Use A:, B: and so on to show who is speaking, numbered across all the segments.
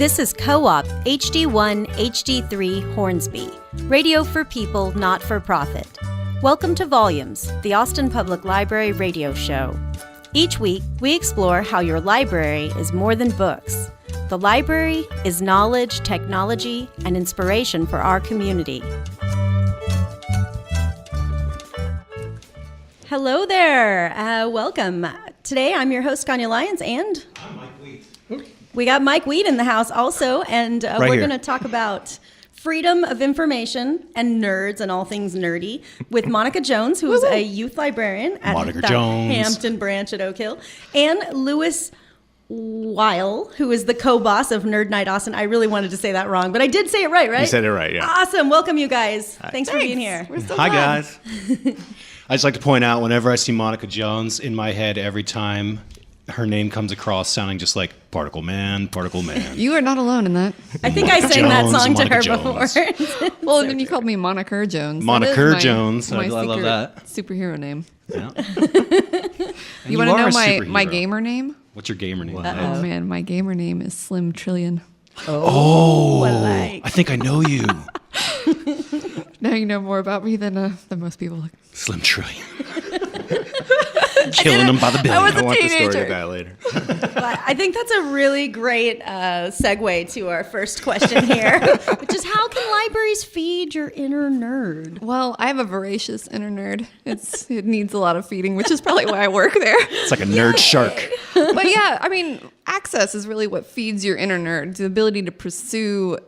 A: This is Co-op HD1 HD3 Hornsby, radio for people, not for profit. Welcome to Volumes, the Austin Public Library radio show. Each week, we explore how your library is more than books. The library is knowledge, technology, and inspiration for our community. Hello there. Welcome. Today, I'm your host, Kanya Lyons, and
B: I'm Mike Wheat.
A: We got Mike Wheat in the house also, and we're going to talk about freedom of information and nerds and all things nerdy with Monica Jones, who is a youth librarian at the Hampton Branch at Oak Hill, and Lewis Weil, who is the co-boss of Nerd Nite-Austin. I really wanted to say that wrong, but I did say it right?
B: You said it right, yeah.
A: Awesome. Welcome, you guys. Thanks for being here.
C: We're so
B: Hi,
C: glad.
B: guys. I just like to point out, whenever I see Monica Jones, in my head, every time her name comes across sounding just like Particle Man, Particle Man.
C: You are not alone in that.
A: I think I sang that song to her
B: Monica
A: before.
C: Well, and then you called me Monica Jones.
B: Monica Jones.
C: My
B: I love that.
C: Superhero name.
B: Yeah.
C: You want to know my gamer name?
B: What's your gamer name?
C: Oh, man. My gamer name is Slim Trillion.
B: Oh,
A: I
B: I think I know you.
C: Now you know more about me than most people.
B: Slim Trillion. Killing them by the billion.
C: was a
B: I want the story
C: teenager.
B: of that later.
A: But I think that's a really great segue to our first question here, which is how can libraries feed your inner nerd?
C: Well, I have a voracious inner nerd. It needs a lot of feeding, which is probably why I work there.
B: It's like a nerd shark.
C: But yeah, I mean, access is really what feeds your inner nerd, the ability to pursue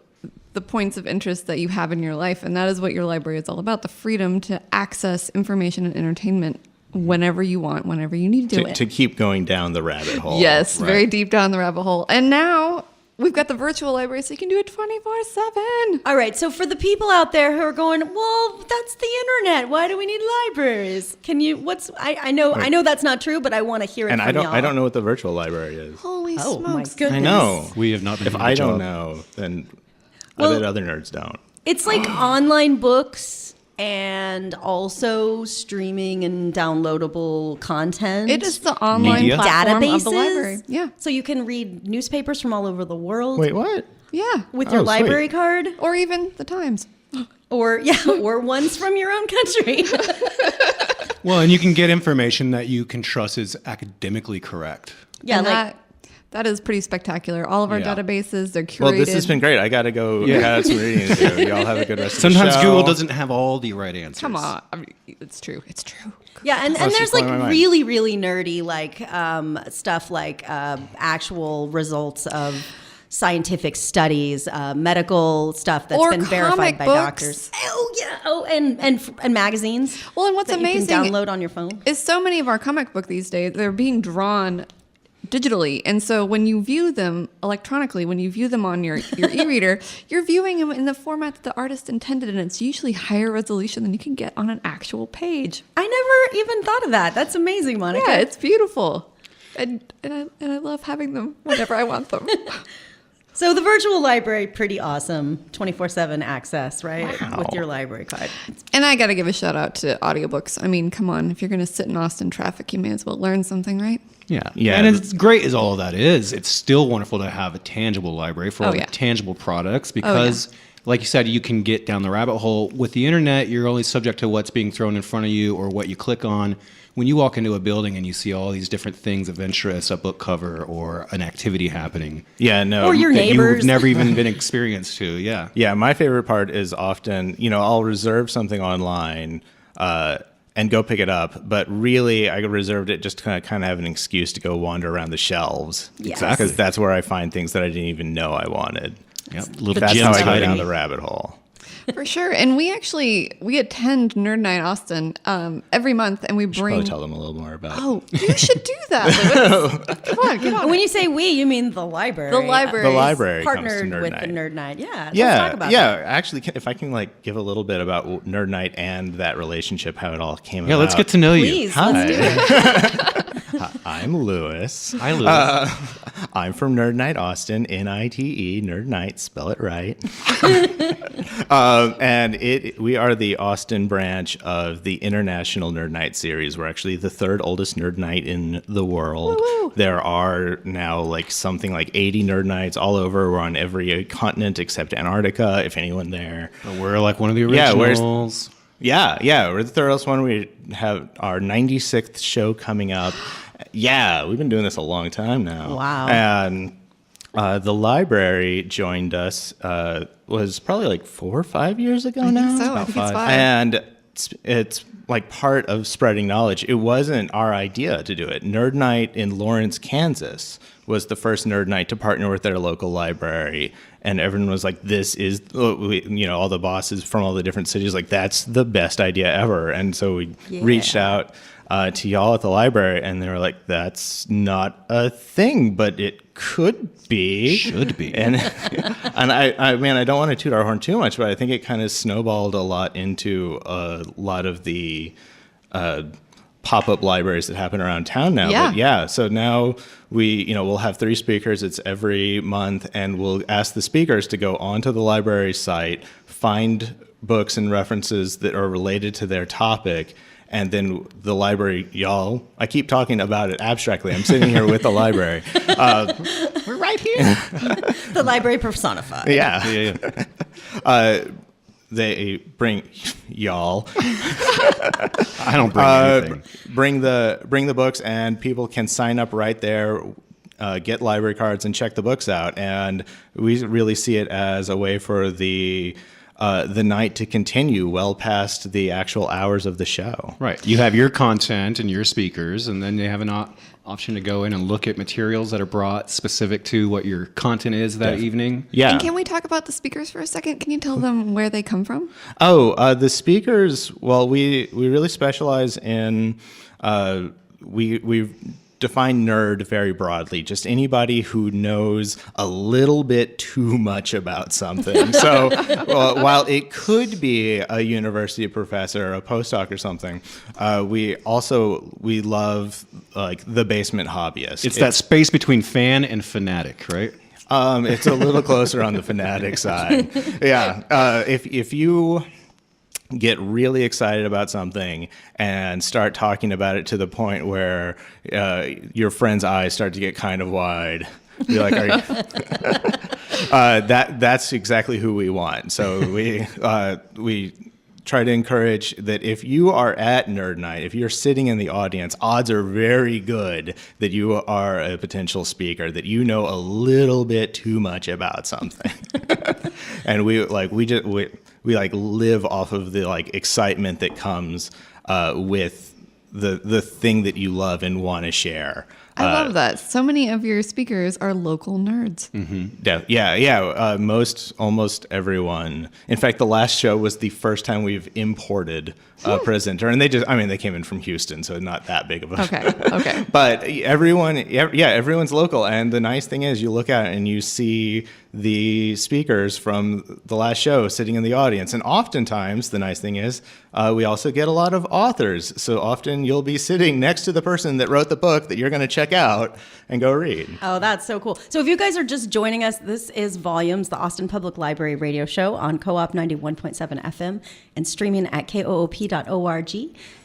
C: the points of interest that you have in your life. And that is what your library is all about, the freedom to access information and entertainment whenever you want, whenever you need to do it.
D: To keep going down the rabbit hole.
C: Yes,
D: right?
C: very deep down the rabbit hole. And now we've got the virtual library, so you can do it 24/7.
A: All right, so for the people out there who are going, well, that's the internet. Why do we need libraries? Can you? I know that's not true, but I want to hear it
D: And
A: from y'all.
D: I don't know what the virtual library is.
C: Holy
A: Oh, my
C: smokes.
A: goodness.
D: I know.
B: We have not been
D: If
B: doing
D: I
B: the
D: don't
B: job.
D: know, then
A: Well-
D: I bet other nerds don't.
A: It's like online books and also streaming and downloadable content.
C: It is the online
D: Media?
C: platform
A: databases.
C: of the library. Yeah.
A: So you can read newspapers from all over the world
D: Wait, what?
C: Yeah.
A: with your
D: Oh, sweet.
A: library card,
C: Or even the Times.
A: or ones from your own country.
B: Well, and you can get information that you can trust is academically correct.
A: Yeah,
C: And
A: like
C: that is pretty spectacular. All of our
B: Yeah.
C: databases, they're curated.
D: Well, this has been great. I got to go.
B: Yeah.
D: I got some reading to do. Y'all have a good rest of the
B: Sometimes
D: show.
B: Google doesn't have all the right answers.
C: Come on. I mean, it's true. It's true.
A: yeah, and
D: Oh,
A: there's
D: she's
A: like
D: blowing my mind.
A: really, really nerdy stuff like actual results of scientific studies, medical stuff that's
C: Or
A: been verified
C: comic
A: by
C: books.
A: doctors. Oh yeah. Oh, and magazines.
C: Well, and what's
A: that
C: amazing
A: you can download on your phone.
C: is so many of our comic book these days, they're being drawn digitally. And so when you view them electronically, when you view them on your e-reader, you're viewing them in the format that the artist intended, and it's usually higher resolution than you can get on an actual page.
A: I never even thought of that. That's amazing, Monica.
C: Yeah, it's beautiful. And I love having them whenever I want them.
A: So the virtual library, pretty awesome. 24/7 access, right?
D: Wow.
A: With your library card.
C: And I got to give a shout out to audiobooks. I mean, come on. If you're going to sit in Austin traffic, you may as well learn something, right?
B: Yeah.
D: Yeah.
B: And it's great as all of that is. It's still wonderful to have a tangible library for all
C: yeah.
B: the tangible products because, like you said, you can get down the rabbit hole. With the internet, you're only subject to what's being thrown in front of you or what you click on. When you walk into a building and you see all these different things of interest, a book cover or an activity happening.
D: Yeah, no.
A: Or your
B: that
A: neighbors.
B: you've never even been experienced to, yeah.
D: Yeah, my favorite part is often, I'll reserve something online and go pick it up, but really I reserved it just to kind of have an excuse to go wander around the shelves.
A: Yes.
D: Because that's where I find things that I didn't even know I wanted.
B: Yep. Little
D: That's
B: gems
D: how I go
B: hiding.
D: down the rabbit hole.
C: For sure. And we attend Nerd Nite-Austin every month, and we
D: Should
C: bring...
D: probably tell them a little more about it.
C: Oh, you should do that, Lewis. Come on, get on
A: When
C: it.
A: you say we, you mean the library.
C: The library.
D: The library comes to
A: Partnered
D: Nerd
A: with
D: Night.
A: the Nerd Night. Yeah.
D: Yeah,
A: Let's talk about that.
D: Actually, if I can give a little bit about Nerd Night and that relationship, how it all came about.
B: Yeah, let's get to know you.
A: Please,
D: Hi.
A: let's do it.
D: I'm Lewis.
B: Hi, Lewis.
D: I'm from Nerd Nite-Austin, N-I-T-E, Nerd Nite, spell it right. And we are the Austin branch of the International Nerd Nite series. We're actually the third oldest Nerd Nite in the world.
C: Woo-woo.
D: There are now something like 80 Nerd Nites all over. We're on every continent except Antarctica, if anyone there.
B: We're like one of the originals.
D: Yeah, we're the third oldest one. We have our 96th show coming up. Yeah, we've been doing this a long time now.
A: Wow.
D: And the library joined us, was probably like 4 or 5 years ago now.
C: Think so. I think it's 5.
D: And it's like part of spreading knowledge. It wasn't our idea to do it. Nerd Nite in Lawrence, Kansas was the first Nerd Nite to partner with their local library. And everyone was like, this is, all the bosses from all the different cities, like, that's the best idea ever. And so we reached out to y'all at the library, and they were like, that's not a thing, but it could be.
B: Should be.
D: And I don't want to toot our horn too much, but I think it kind of snowballed a lot into a lot of the pop-up libraries that happen around town now.
C: Yeah.
D: But so now we'll have 3 speakers. It's every month, and we'll ask the speakers to go onto the library site, find books and references that are related to their topic, and then the library, y'all, I keep talking about it abstractly. I'm sitting here with the library.
A: We're right here. The library personified.
D: Yeah. They bring y'all.
B: I don't bring anything.
D: Bring the books, and people can sign up right there, get library cards, and check the books out. And we really see it as a way for the night to continue well past the actual hours of the show.
B: Right. You have your content and your speakers, and then you have an option to go in and look at materials that are brought specific to what your content is that evening.
D: Yeah.
C: And can we talk about the speakers for a second? Can you tell them where they come from?
D: The speakers, well, we really specialize in, we define nerd very broadly, just anybody who knows a little bit too much about something. So while it could be a university professor or a postdoc or something, we love like the basement hobbyist.
B: It's that space between fan and fanatic, right?
D: It's a little closer on the fanatic side. Yeah. If you get really excited about something and start talking about it to the point where your friend's eyes start to get kind of wide, you're like, "Are you?" That's exactly who we want. So we try to encourage that if you are at Nerd Nite, if you're sitting in the audience, odds are very good that you are a potential speaker, that you know a little bit too much about something. And we live off of the excitement that comes with the thing that you love and want to share.
C: I love that. So many of your speakers are local nerds.
D: Mm-hmm. Yeah. Almost everyone. In fact, the last show was the first time we've imported a presenter, and they came in from Houston, so not that big of a.
C: Okay.
D: But everyone's local, and the nice thing is, you look at it and you see the speakers from the last show sitting in the audience, and oftentimes the nice thing is, we also get a lot of authors. So often you'll be sitting next to the person that wrote the book that you're going to check out and go read.
A: Oh, that's so cool. So if you guys are just joining us, this is Volumes, the Austin Public Library radio show on Co-op 91.7 FM and streaming at koop.org.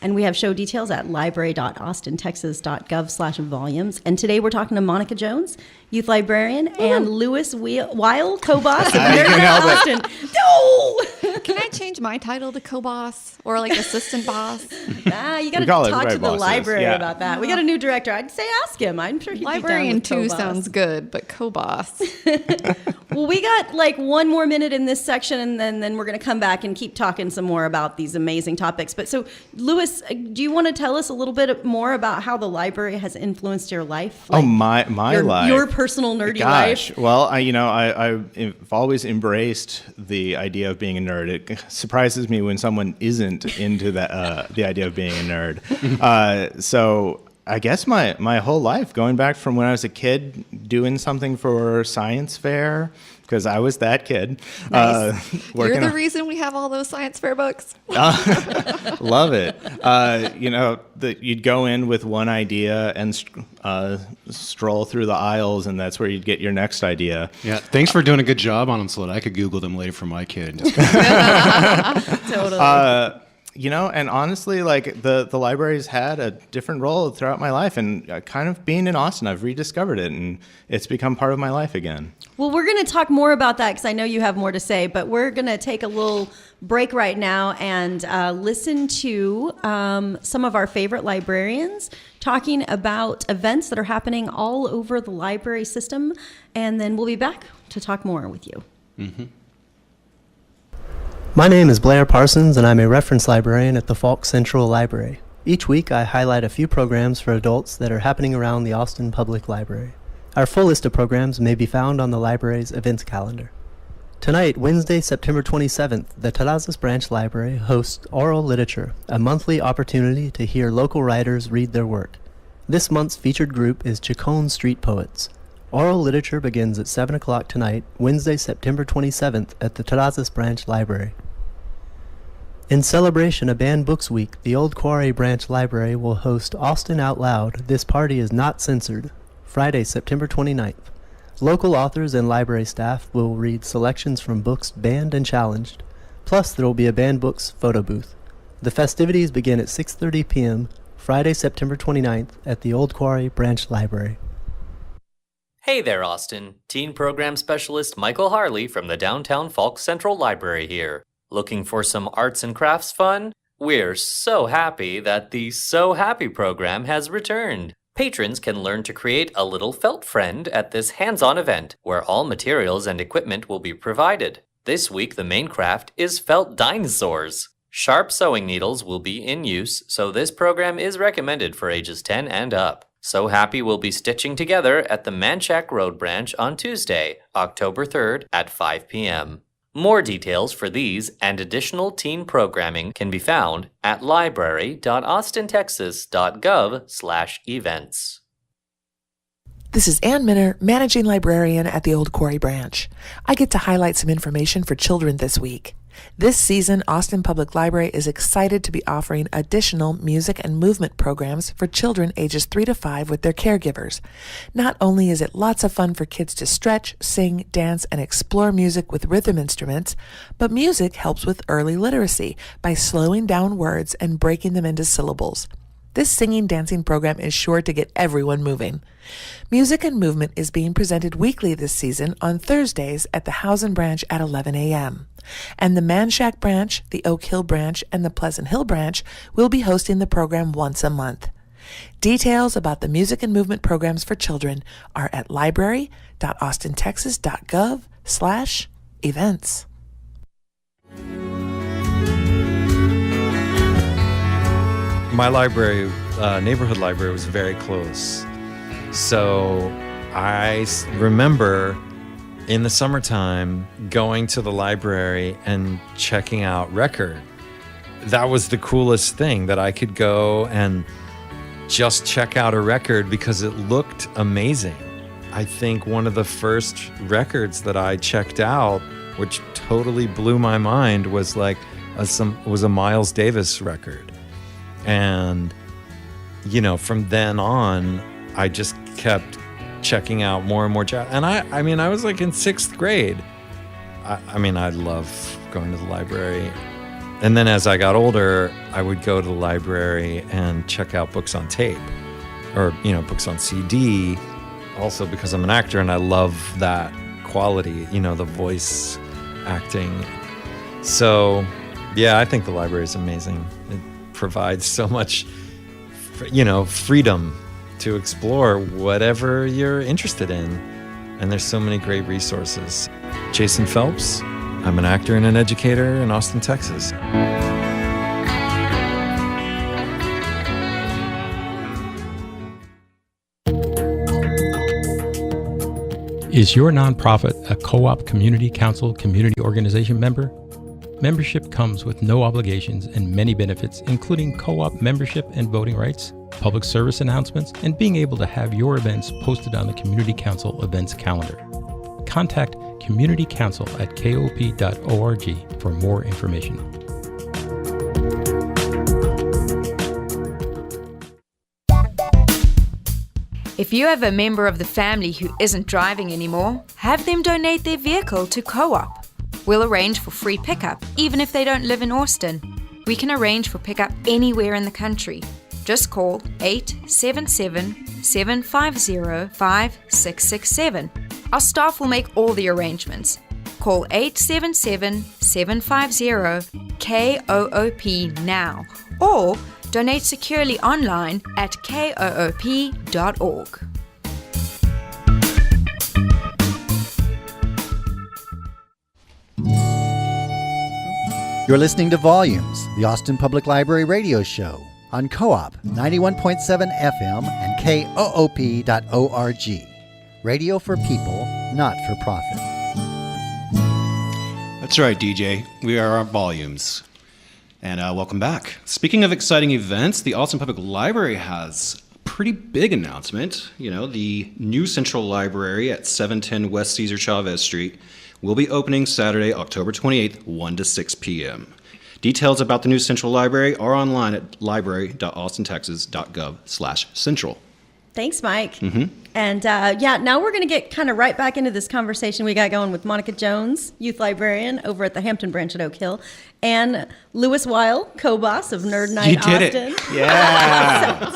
A: And we have show details at library.austintexas.gov/volumes. And today we're talking to Monica Jones, youth librarian, and Lewis Weil, co-boss of Nerd Nite-Austin. No!
C: Can I change my title to co-boss or assistant boss?
A: You got to talk to the library about that. We got a new director. I'd say ask him. I'm sure he'd
C: Librarian
A: be down with
C: too sounds good, but co-boss.
A: Well, we got one more minute in this section, and then we're going to come back and keep talking some more about these amazing topics. But so, Lewis, do you want to tell us a little bit more about how the library has influenced your life?
D: My life.
A: Your personal nerdy life.
D: Well, I've always embraced the idea of being a nerd. It surprises me when someone isn't into that the idea of being a nerd. So I guess my whole life, going back from when I was a kid doing something for science fair, because I was that kid.
C: Nice. You're the reason we have all those science fair books.
D: Love it. You'd go in with one idea and stroll through the aisles, and that's where you'd get your next idea.
B: Yeah, thanks for doing a good job on them so that I could Google them later for my kid.
A: Totally.
D: And honestly, like the library's had a different role throughout my life, and kind of being in Austin, I've rediscovered it, and it's become part of my life again.
A: Well, we're going to talk more about that because I know you have more to say, but we're going to take a little break right now and listen to some of our favorite librarians talking about events that are happening all over the library system, and then we'll be back to talk more with you.
B: Mm-hmm.
E: My name is Blair Parsons, and I'm a reference librarian at the Phelps Central Library. Each week, I highlight a few programs for adults that are happening around the Austin Public Library. Our full list of programs may be found on the library's events calendar. Tonight, Wednesday, September 27th, the Tarazus Branch Library hosts Oral Literature, a monthly opportunity to hear local writers read their work. This month's featured group is Chacon Street Poets. Oral Literature begins at 7 o'clock tonight, Wednesday, September 27th, at the Tarazus Branch Library. In celebration of Banned Books Week, the Old Quarry Branch Library will host Austin Out Loud, This Party Is Not Censored, Friday, September 29th. Local authors and library staff will read selections from books banned and challenged. Plus, there will be a Banned Books photo booth. The festivities begin at 6:30 p.m., Friday, September 29th, at the Old Quarry Branch Library.
F: Hey there, Austin. Teen Program Specialist Michael Harley from the Downtown Phelps Central Library here. Looking for some arts and crafts fun? We're so happy that the So Happy program has returned. Patrons can learn to create a little felt friend at this hands-on event, where all materials and equipment will be provided. This week, the main craft is felt dinosaurs. Sharp sewing needles will be in use, so this program is recommended for ages 10 and up. So Happy will be stitching together at the Manchac Road branch on Tuesday, October 3rd at 5 p.m. More details for these and additional teen programming can be found at library.austintexas.gov/events.
G: This is Ann Minner, Managing Librarian at the Old Quarry Branch. I get to highlight some information for children this week. This season, Austin Public Library is excited to be offering additional music and movement programs for children ages 3 to 5 with their caregivers. Not only is it lots of fun for kids to stretch, sing, dance, and explore music with rhythm instruments, but music helps with early literacy by slowing down words and breaking them into syllables. This singing dancing program is sure to get everyone moving. Music and movement is being presented weekly this season on Thursdays at the Hampton Branch at 11 a.m. And the Manchac Branch, the Oak Hill Branch, and the Pleasant Hill Branch will be hosting the program once a month. Details about the music and movement programs for children are at library.austintexas.gov/events.
H: My library, neighborhood library, was very close. So I remember in the summertime going to the library and checking out record. That was the coolest thing, that I could go and just check out a record because it looked amazing. I think one of the first records that I checked out, which totally blew my mind, was like was a Miles Davis record. And, from then on, I just kept checking out more and more jazz. And I mean, I was like in 6th grade. I love going to the library. And then as I got older, I would go to the library and check out books on tape or, books on CD. Also because I'm an actor and I love that quality, the voice acting. So, yeah, I think the library is amazing. It provides so much, freedom to explore whatever you're interested in. And there's so many great resources. Jason Phelps. I'm an actor and an educator in Austin, Texas.
I: Is your nonprofit a co-op community council community organization member? Membership comes with no obligations and many benefits, including co-op membership and voting rights. public service announcements, and being able to have your events posted on the Community Council events calendar. Contact Community Council at kop.org for more information.
J: If you have a member of the family who isn't driving anymore, have them donate their vehicle to Co-op. We'll arrange for free pickup, even if they don't live in Austin. We can arrange for pickup anywhere in the country. Just call 877-750-5667. Our staff will make all the arrangements. Call 877-750-KOOP now, or donate securely online at koop.org.
K: You're listening to Volumes, the Austin Public Library radio show on Co-op 91.7 FM and koop.org. Radio for people, not for profit.
B: That's right, DJ. We are on Volumes. And welcome back. Speaking of exciting events, the Austin Public Library has a pretty big announcement. You know, the new Central Library at 710 West Cesar Chavez Street will be opening Saturday, October 28th, 1 to 6 p.m. Details about the new Central Library are online at library.austintexas.gov/central.
A: Thanks, Mike. Mm-hmm. And now we're going to get kind of right back into this conversation we got going with Monica Jones, youth librarian over at the Hampton Branch at Oak Hill, and Lewis Weil, co-boss of Nerd Nite-Austin.
B: You did it.
D: Yeah.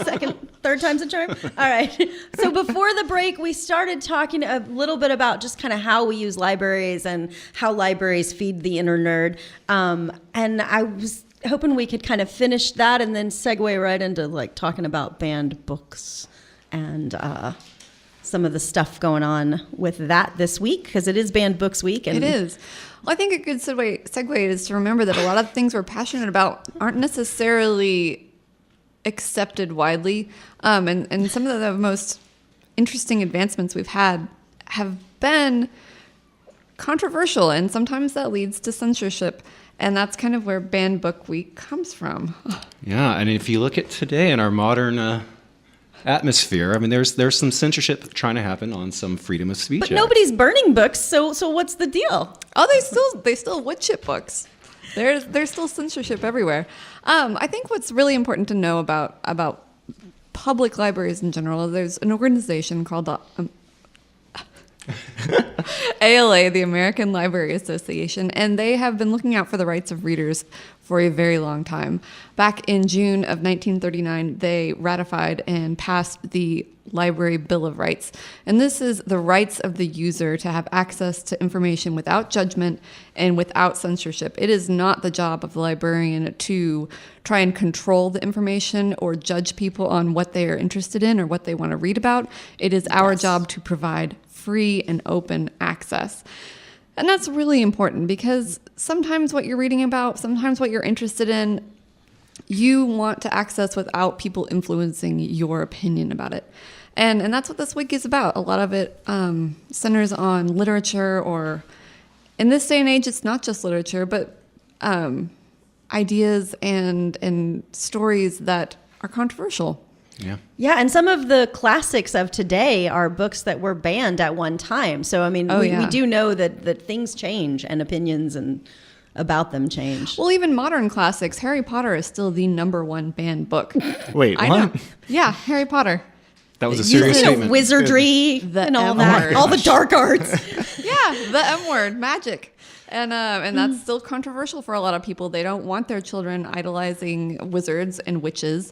A: Third time's a charm. All right. So before the break, we started talking a little bit about just kind of how we use libraries and how libraries feed the inner nerd. And I was hoping we could kind of finish that and then segue right into like talking about banned books and some of the stuff going on with that this week, because it is Banned Books Week. And
C: it is. Well, I think a good segue is to remember that a lot of things we're passionate about aren't necessarily accepted widely. And some of the most interesting advancements we've had have been controversial, and sometimes that leads to censorship. And that's kind of where Banned Book Week comes from.
B: Yeah, and if you look at today in our modern atmosphere, I mean, there's some censorship trying to happen on some freedom of speech.
A: But nobody's burning books, so what's the deal?
C: Oh, they still wood chip books. There's still censorship everywhere. I think what's really important to know about public libraries in general, there's an organization called ALA, the American Library Association, and they have been looking out for the rights of readers for a very long time. Back in June of 1939, they ratified and passed the Library Bill of Rights. And this is the rights of the user to have access to information without judgment and without censorship. It is not the job of the librarian to try and control the information or judge people on what they are interested in or what they want to read about. It is our job to provide free and open access. And that's really important because sometimes what you're reading about, sometimes what you're interested in, you want to access without people influencing your opinion about it. And that's what this week is about. A lot of it centers on literature, or in this day and age, it's not just literature, but ideas and stories that are controversial.
A: Yeah, and some of the classics of today are books that were banned at one time. So, I mean, we do know that things change and opinions and about them change.
C: Well, even modern classics, Harry Potter is still the #1 banned book.
D: Wait,
C: I know. Yeah, Harry Potter.
B: That was a serious statement.
A: Wizardry and all that, all the dark arts.
C: Yeah, the M word, magic. And that's still controversial for a lot of people. They don't want their children idolizing wizards and witches.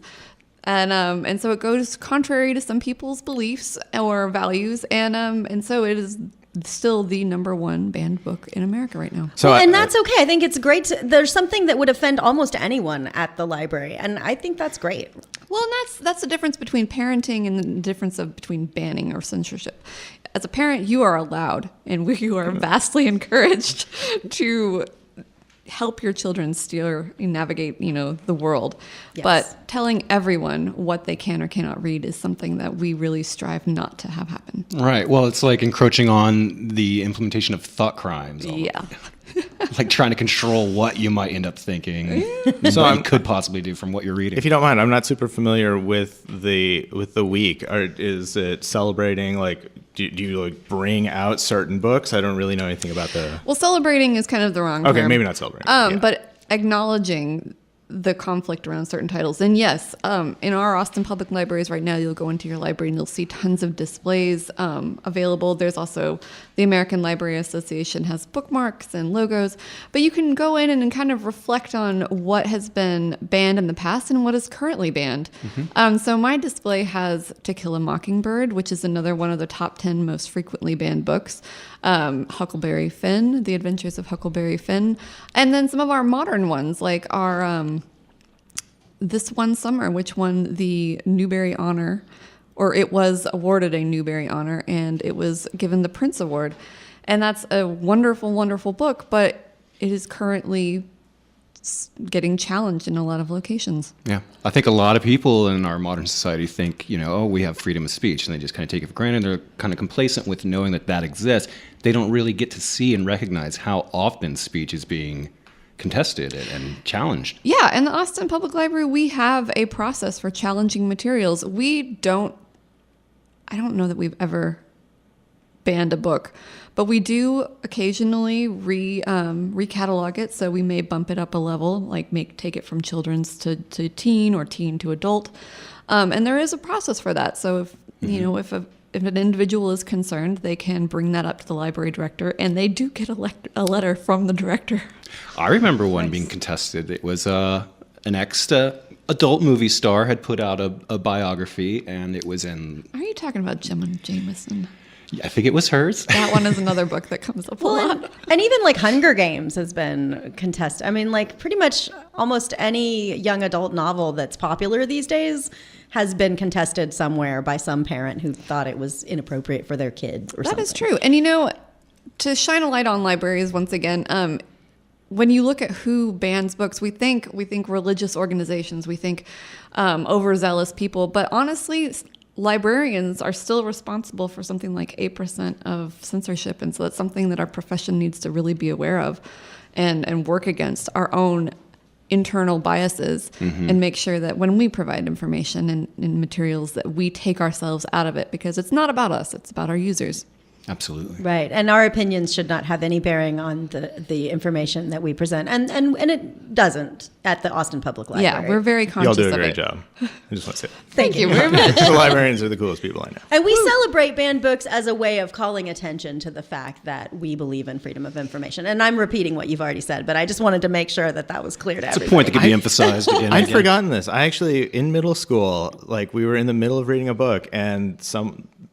C: And so it goes contrary to some people's beliefs or values. And so it is still the #1 banned book in America right now.
A: So, and that's okay. I think it's great. There's something that would offend almost anyone at the library, and I think that's great.
C: Well, and that's the difference between parenting and the difference between banning or censorship. As a parent, you are allowed, and you are vastly encouraged to help your children navigate, the world. Yes. But telling everyone what they can or cannot read is something that we really strive not to have happen.
B: Right. Well, it's like encroaching on the implementation of thought crimes.
C: Yeah.
B: like trying to control what you might end up thinking,
D: So
B: what you could possibly do from what you're reading.
D: If you don't mind, I'm not super familiar with the week. Is it celebrating, like, do you like bring out certain books? I don't really know anything about the.
C: Well, celebrating is kind of the wrong
D: Okay,
C: term.
D: maybe not celebrating.
C: But acknowledging the conflict around certain titles. And yes, in our Austin Public Libraries right now, you'll go into your library and you'll see tons of displays available. There's also the American Library Association has bookmarks and logos, but you can go in and kind of reflect on what has been banned in the past and what is currently banned. So my display has To Kill a Mockingbird, which is another one of the top 10 most frequently banned books. Huckleberry Finn, The Adventures of Huckleberry Finn, and then some of our modern ones like our This One Summer, which won the Newbery Honor, or it was awarded a Newbery Honor, and it was given the Prince Award. And that's a wonderful, wonderful book, but it is currently getting challenged in a lot of locations.
B: Yeah. I think a lot of people in our modern society think, we have freedom of speech, and they just kind of take it for granted. They're kind of complacent with knowing that exists. They don't really get to see and recognize how often speech is being contested and challenged.
C: Yeah, in the Austin Public Library, we have a process for challenging materials. I don't know that we've ever banned a book, but we do occasionally recatalog it. So we may bump it up a level, like take it from children's to teen or teen to adult. And there is a process for that. So if an individual is concerned, they can bring that up to the library director, and they do get a letter from the director.
B: I remember one being contested. It was an adult movie star had put out a biography, and it was in...
C: Are you talking about Gemma Jameson?
B: Yeah, I think it was hers.
C: That one is another book that comes up a lot.
A: And even like Hunger Games has been contested. I mean, like pretty much almost any young adult novel that's popular these days has been contested somewhere by some parent who thought it was inappropriate for their kid or something.
C: That is true. And to shine a light on libraries once again, when you look at who bans books, we think religious organizations, we think overzealous people, but honestly, librarians are still responsible for something like 8% of censorship, and so that's something that our profession needs to really be aware of and work against our own internal biases and make sure that when we provide information and materials that we take ourselves out of it, because it's not about us, it's about our users.
B: Absolutely.
A: Right. And our opinions should not have any bearing on the information that we present. And it doesn't at the Austin Public Library.
C: Yeah, we're very conscious of it.
D: Y'all do a great job. I just want to say
C: Thank you very much.
D: the librarians are the coolest people I know.
A: And we celebrate banned books as a way of calling attention to the fact that we believe in freedom of information. And I'm repeating what you've already said, but I just wanted to make sure that was clear to everybody.
B: It's a point that could be emphasized again.
D: I'd forgotten this. I actually, in middle school, we were in the middle of reading a book, and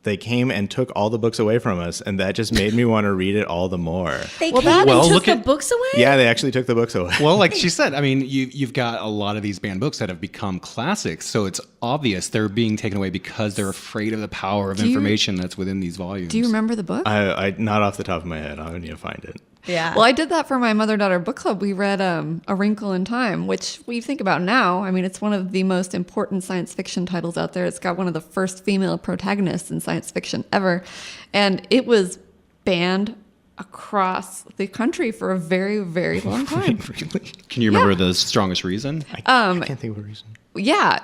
D: they came and took all the books away from us, and that just made me want to read it all the more.
A: They came and took the books away?
D: Yeah, they actually took the books away.
B: Well, like she said, I mean, you've got a lot of these banned books that have become classics, so it's obvious they're being taken away because they're afraid of the power of information that's within these volumes.
C: Do you remember the book?
D: I not off the top of my head. I would need to find it.
A: Yeah.
C: Well, I did that for my mother-daughter book club. We read A Wrinkle in Time, which we think about now. I mean, it's one of the most important science fiction titles out there. It's got one of the first female protagonists in science fiction ever. And it was banned across the country for a very, very long time.
D: Really?
B: Can you remember the strongest reason?
D: I can't think of a reason.
C: Yeah,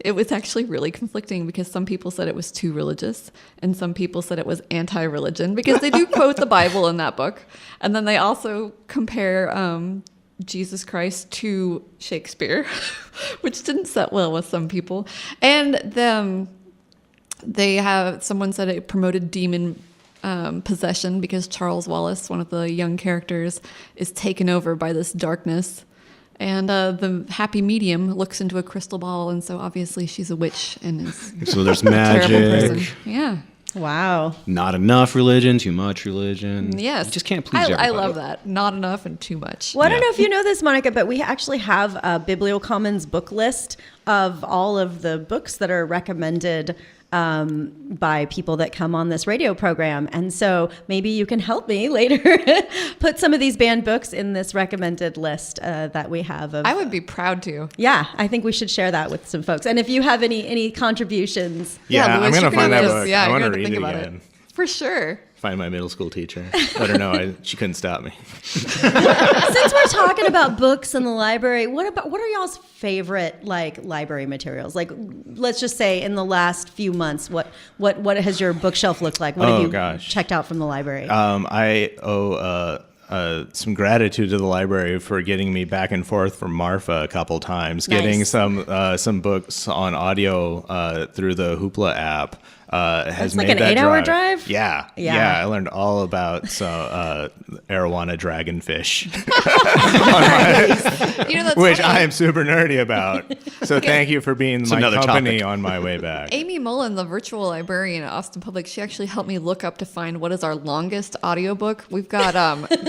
C: it was actually really conflicting because some people said it was too religious and some people said it was anti-religion because they do quote the Bible in that book. And then they also compare Jesus Christ to Shakespeare, which didn't set well with some people. And someone said it promoted demon possession because Charles Wallace, one of the young characters, is taken over by this darkness. And the happy medium looks into a crystal ball, and so obviously she's a witch and is
B: so there's
C: a terrible
B: magic.
C: person. Yeah.
A: Wow.
B: Not enough religion, too much religion.
C: Yes.
B: You just can't please everybody.
C: I love that. Not enough and too much.
A: Well, I don't know if you know this, Monica, but we actually have a Bibliocommons book list of all of the books that are recommended by people that come on this radio program. And so maybe you can help me later put some of these banned books in this recommended list that we have.
C: I would be proud to.
A: Yeah, I think we should share that with some folks. And if you have any contributions.
D: Yeah,
C: Lewis,
D: I'm going to find that
C: just-
D: book.
C: yeah,
D: I want
C: you're
D: to
C: gonna
D: read
C: think
D: it
C: about
D: again.
C: For sure.
D: Find my middle school teacher. Let her know she couldn't stop me.
A: Since we're talking about books in the library, what are y'all's favorite library materials? Like, let's just say in the last few months, what has your bookshelf looked like? What have you checked out from the library?
D: I owe some gratitude to the library for getting me back and forth from Marfa a couple times, getting some books on audio through the Hoopla app. Has made
A: like an 8-hour drive?
D: Yeah. I learned all about arowana dragonfish, which I am super nerdy about. So thank you for being my company on my way back.
C: Amy Mullen, the virtual librarian at Austin Public, she actually helped me look up to find what is our longest audiobook. We've got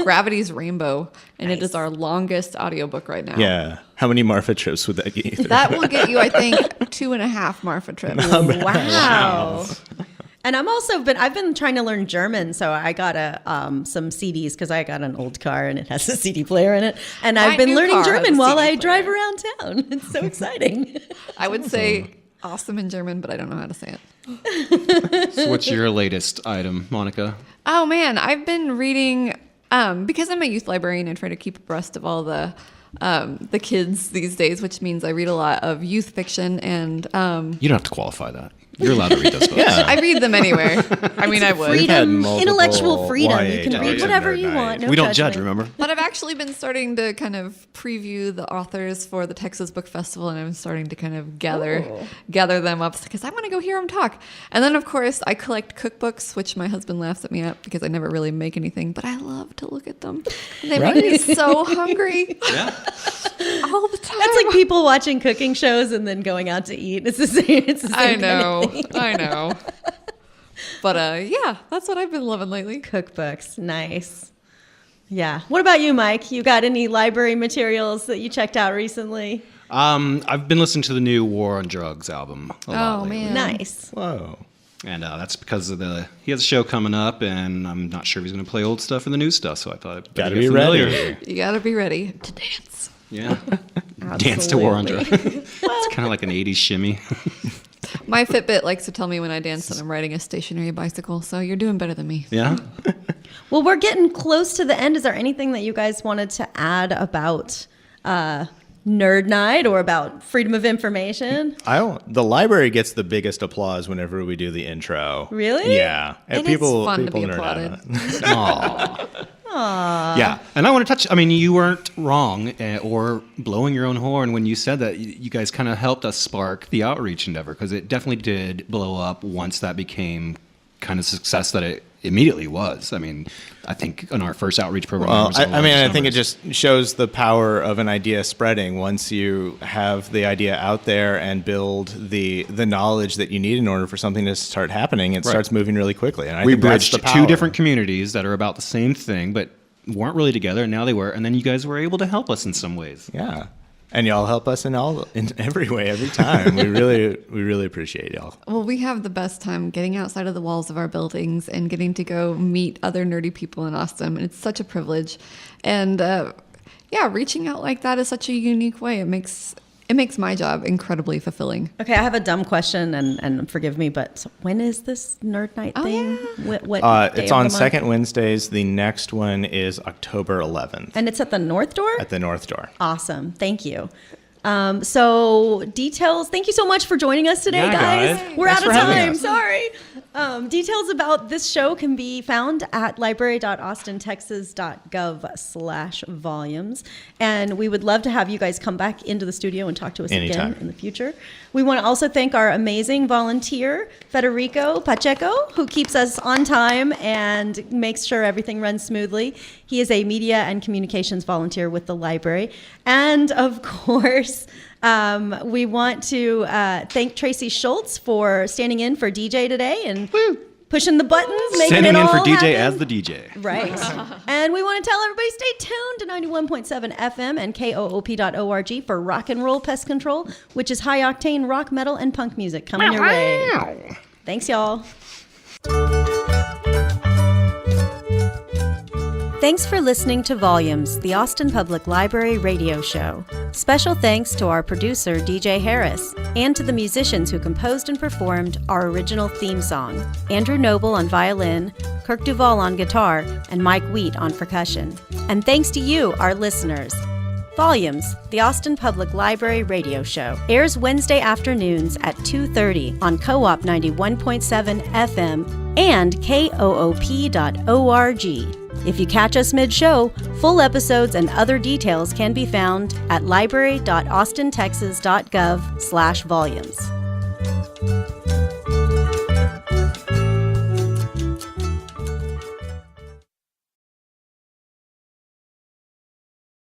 C: Gravity's Rainbow, and it is our longest audiobook right now.
D: Yeah. How many Marfa trips would that get you?
C: That will get you, I think, 2.5 Marfa trips.
A: Wow. And I've been trying to learn German, so I got some CDs because I got an old car and it has a CD player in it. And I've been learning German while I drive around town. It's so exciting.
C: I would say awesome in German, but I don't know how to say it.
B: So what's your latest item, Monica?
C: Oh man, I've been reading, because I'm a youth librarian, I try to keep abreast of all the kids these days, which means I read a lot of youth fiction and
B: you don't have to qualify that. You're allowed to read those books.
C: Yeah. I read them anyway. I mean, I would.
A: Freedom, intellectual freedom. You can read whatever you want. No
B: we don't
A: judgment.
B: judge, remember?
C: But I've actually been starting to kind of preview the authors for the Texas Book Festival, and I'm starting to kind of gather them up because I want to go hear them talk. And then, of course, I collect cookbooks, which my husband laughs at me at because I never really make anything, but I love to look at them. And they make me so hungry. Yeah. All the time.
A: That's like people watching cooking shows and then going out to eat. It's the same. It's the same kind of thing.
C: I know. But yeah, that's what I've been loving lately.
A: Cookbooks. Nice. Yeah. What about you, Mike? You got any library materials that you checked out recently?
B: I've been listening to the new War on Drugs album a lot lately.
C: Man.
A: Nice.
D: Whoa.
B: And that's because of he has a show coming up, and I'm not sure if he's going to play old stuff or the new stuff, so I thought I'd
D: gotta be ready.
C: You gotta be ready to dance.
B: Yeah. Dance to War on Drugs. It's kind of like an 80s shimmy.
C: My Fitbit likes to tell me when I dance that I'm riding a stationary bicycle, so you're doing better than me.
B: Yeah.
A: Well, we're getting close to the end. Is there anything that you guys wanted to add about Nerd Night or about freedom of information?
D: The library gets the biggest applause whenever we do the intro.
A: Really?
D: Yeah. And
C: it's fun to be applauded.
B: Yeah, and I want to touch. I mean, you weren't wrong or blowing your own horn when you said that. You guys kind of helped us spark the outreach endeavor because it definitely did blow up once that became kind of success that it immediately was. I mean, I think in our first outreach program.
D: Well, I think it just shows the power of an idea spreading. Once you have the idea out there and build the knowledge that you need in order for something to start happening, it starts moving really quickly. And I think
B: bridged
D: that's the power.
B: Two different communities that are about the same thing, but weren't really together, and now they were. And then you guys were able to help us in some ways.
D: Yeah. And y'all help us in every way, every time. We really appreciate y'all.
C: Well, we have the best time getting outside of the walls of our buildings and getting to go meet other nerdy people in Austin. And it's such a privilege. And reaching out like that is such a unique way. It makes my job incredibly fulfilling.
A: Okay, I have a dumb question, and forgive me, but when is this Nerd Night thing?
C: Yeah.
A: What day
D: it's on second Wednesdays. The next one is October 11th.
A: And it's at the North Door?
D: At the North Door.
A: Awesome. Thank you. So details, thank you so much for joining us today, guys. We're out of time. Sorry. Details about this show can be found at library.austintexas.gov/volumes. And we would love to have you guys come back into the studio and talk to us again in the future. We want to also thank our amazing volunteer, Federico Pacheco, who keeps us on time and makes sure everything runs smoothly. He is a media and communications volunteer with the library. And of course, we want to thank Tracy Schultz for standing in for DJ today and pushing the buttons, making it all happen.
B: Standing in for DJ as the DJ.
A: Right. And we want to tell everybody, stay tuned to 91.7 FM and KOOP.org for Rock and Roll Pest Control, which is high-octane rock, metal, and punk music coming your way. Thanks, y'all. Thanks for listening to Volumes, the Austin Public Library radio show. Special thanks to our producer, DJ Harris, and to the musicians who composed and performed our original theme song, Andrew Noble on violin, Kirk Duvall on guitar, and Mike Wheat on percussion. And thanks to you, our listeners. Volumes, the Austin Public Library radio show, airs Wednesday afternoons at 2:30 on Co-op 91.7 FM and koop.org. If you catch us mid-show, full episodes and other details can be found at library.austintexas.gov/volumes.